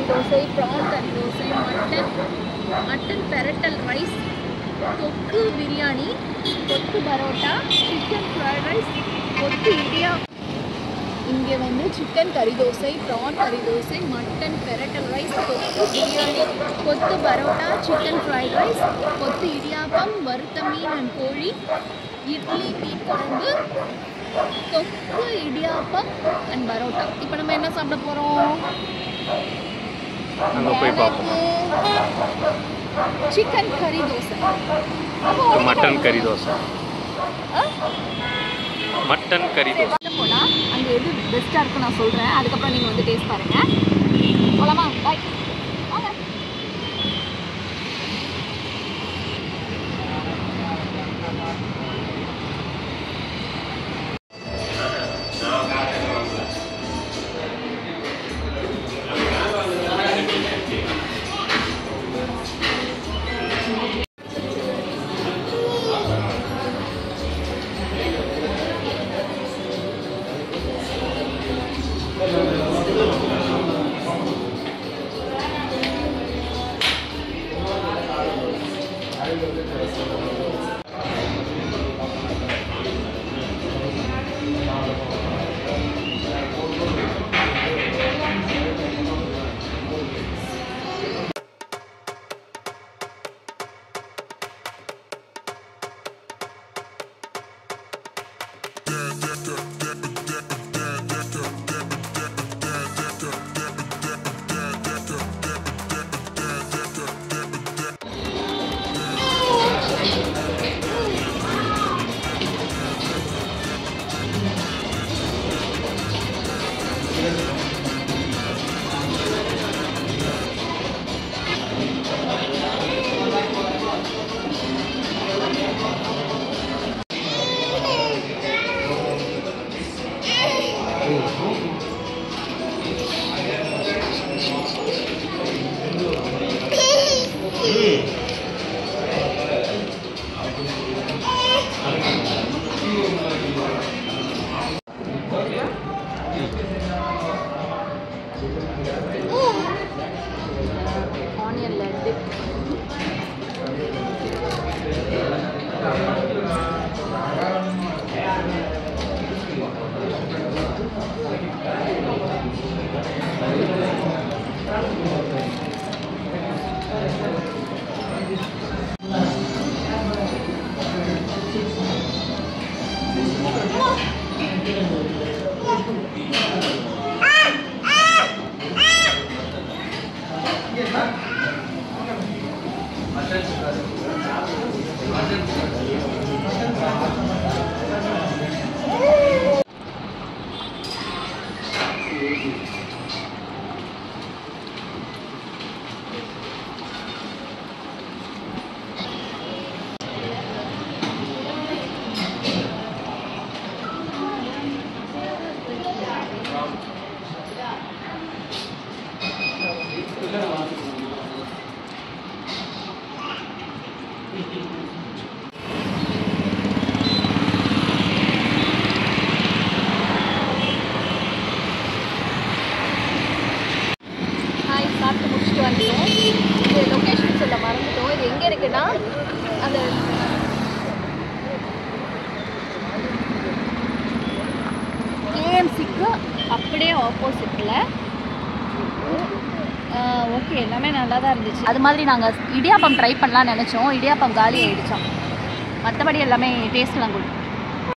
கறி தோசை, ப்ரான் கறி dosa, mutton பெரட்டல் rice, தொக்கு பிரியாணி, கொத்து பரோட்டா, சிக்கன் ஃப்ரைட் ரைஸ், கொத்து இடியா. இங்கே வந்து சிக்கன் கறி தோசை, ப்ரான் கறி தோசை, மட்டன் பெரட்டல் ரைஸ், கொத்து பிரியாணி, கொத்து பரோட்டா, சிக்கன் ஃப்ரைட் ரைஸ், கொத்து இடியாப்பம், வறுத்த மீன் அண்ட் கோழி, இட்லி, மீன் குழம்பு, தொக்கு இடியாப்பம் அண்ட் பரோட்டா. இப்போ நம்ம என்ன சாப்பிட போகிறோம்? சிக்கன் கறி தோசை, மட்டன் கறி தோசை, மட்டன் கறி தோசை போனால் அங்கே எது பெஸ்ட்டாக இருக்கும் நான் சொல்கிறேன். அதுக்கப்புறம் நீங்கள் வந்து டேஸ்ட் பாருங்கள். போகலாமா? பாய். வாங்க. ஆனியன் லட்டு, சாப்பிட்டு முடிச்சுட்டு வந்துட்டோம். இது லொக்கேஷன் சொல்ல மறந்துட்டோம். இது எங்கே இருக்குன்னா அந்த கேஎம்சிக்கு அப்படியே ஆப்போசிட்டில். ஓகே, எல்லாமே நல்லா தான் இருந்துச்சு. அது மாதிரி நாங்கள் இடியாப்பம் ட்ரை பண்ணலான்னு நினச்சோம். இடியாப்பம் காலி ஆகிடுச்சோம். மற்றபடி எல்லாமே டேஸ்ட்லாம் கொடுக்கும்.